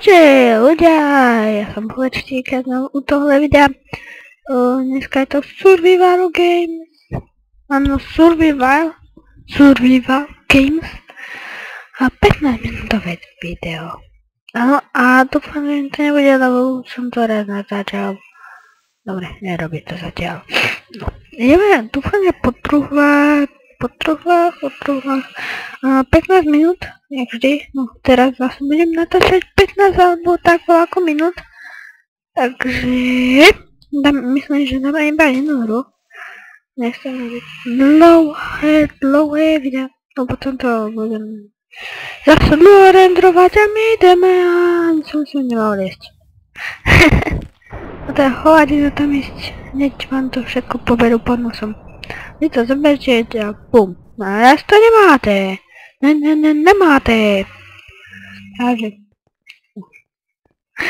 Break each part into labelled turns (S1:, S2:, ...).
S1: Čaute ľudia, ja som Plečtík a u tohle videa. Dneska je to Survival Games. Áno, Survival Games. A 15 minútové video. Áno, a dúfam, že to nebude, lebo som to raz natáčal. Dobre, nerobí to zatiaľ. No, ideme, dúfam, že potrúhla 15 minút, jak vždy. No, teraz zase budem natáčať 15 alebo tak ako minút. Takže myslím, že dáme iba jednu hru. Nechcem robiť dlouhé videa, no potom to budem zase dlho rendrovať a my ideme a som si nemal liesť. No to je hovadinu tam ísť, hneď vám to všetko poberú pod nosom. Vy to zoberte a bum. No raz to nemáte. Nemáte. Takže.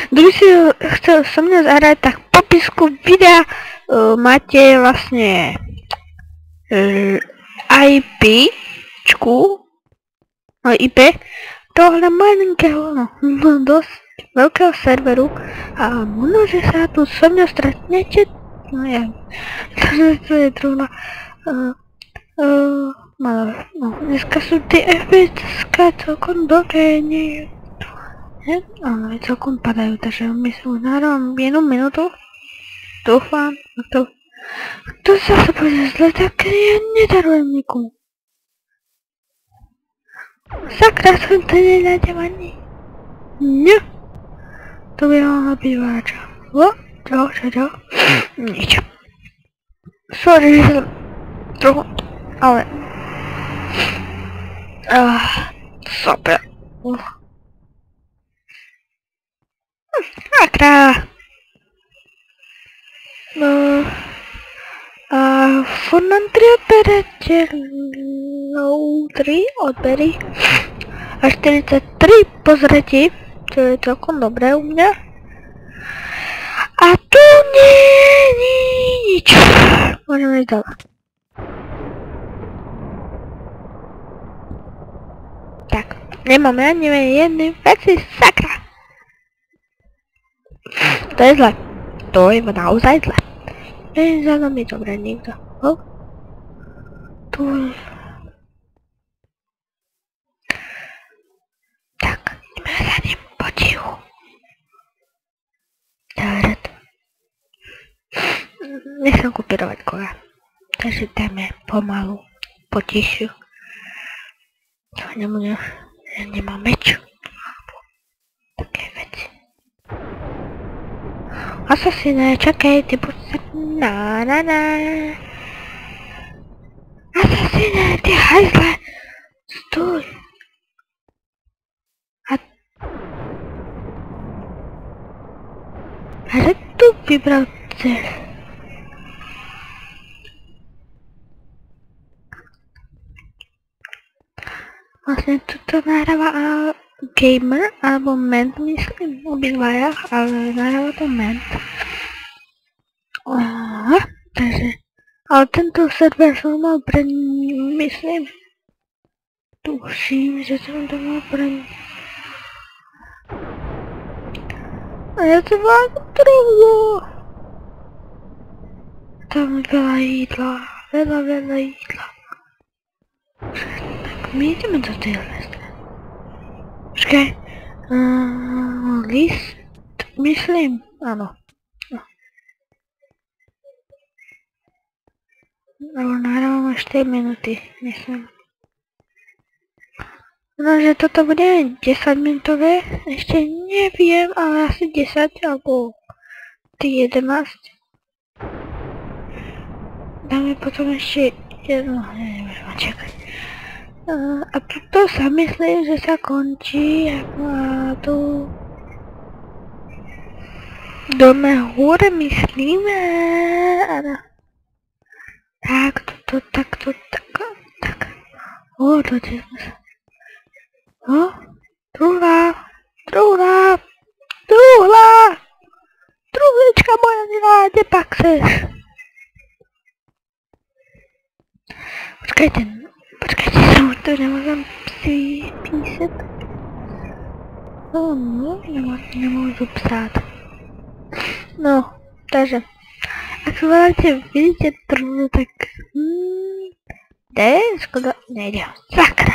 S1: Kto by si chcel so mňa zahrať, tak v popisku videa máte vlastne IP tohle malinkého, no dosť veľkého serveru a možno, že sa tu so mňa stretnete. No ja, to je trúhla. No, dneska sú tie FPS-ka celkom dobré, nie? Áno, celkom padajú, takže my sú nahrávam jednu minútu. Dúfam, to sa bude zle, tak ja nedarujem nikomu. Sakra, som to nenájdem ani. Nie. To by mohla byť váča. Čo? Nič. Sorry, že som trochu, ale... Super. Sakra. Furt nám 3 odberete. No, 3 odbery. A 43 pozretí, čo je celkom dobré u mňa. A tu nie je nič. Môžeme ísť dole. Tak, nemáme ani jednej veci, sakra. To je zle. To je naozaj zle. Za nami dobre nikto. Tu. Tak, ideme za ním potichu. Dobre. Nechcem kopírovať kola. Takže dáme pomalu, potichu. Nemám meč. Také veci. Asasine, čakaj, ty buď sa... Asasine, ty hajzle! Stoj! A že tu vybral cel? Vlastne tuto nahráva gamer, alebo ment, myslím, obidvaja, ale nahráva to ment. Takže, ale tento server som mal myslím, tuším, že som to mal a ja som mal trúhlo. Tam je veľa jídla, veľa jídla. My ideme do tej lesne. Počkaj. List? Myslím, áno. No, nahrávam až 4 minúty, myslím. No, že toto bude 10 minútové, ešte neviem, ale asi 10 alebo 11. Dáme potom ešte jedno, neviem, čakaj. A tuto sa myslím, že sa končí a tu dome hore myslíme. Tak. Dočili sme sa. Truhlička moja milá, kde pak seš? Počkajte, to nemôžem si písať. Nemůžu psát. No, takže. Jak se vidíte trnu, tak... Jde? Škoda, nejde. Sakra.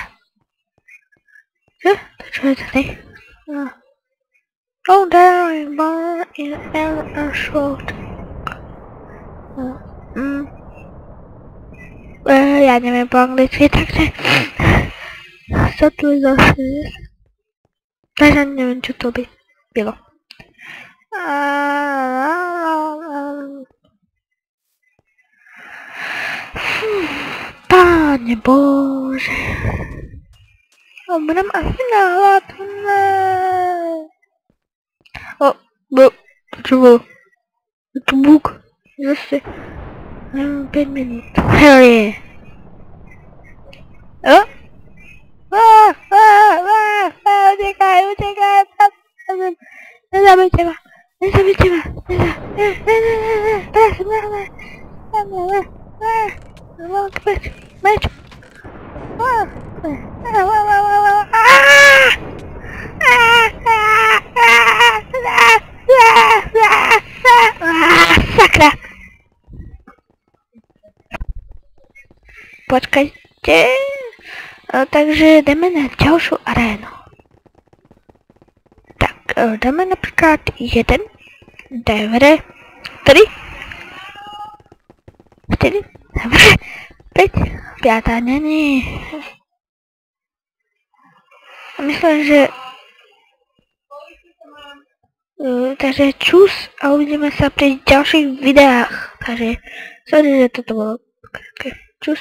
S1: Co je tady? No. Oh, there is born in a short. Já nevím po anglicky, takže... Co tu zase? Takže nevím, co to by bylo. Páně bože. A budem asi nahlát, ne. Co bylo? Je to bůh. Zase. 5 minut. Hell yeah. Utěkaj. Nezabijte ma. Meč. Sakra. Počkajte. Takže jdeme na ďalšiu arénu. Tak, dáme napríklad 1, 9, 3, 4, 5, 5 není. Myslím, že... takže čus a uvidíme sa pri ďalších videách. Takže, sorry, že toto bolo. Čus.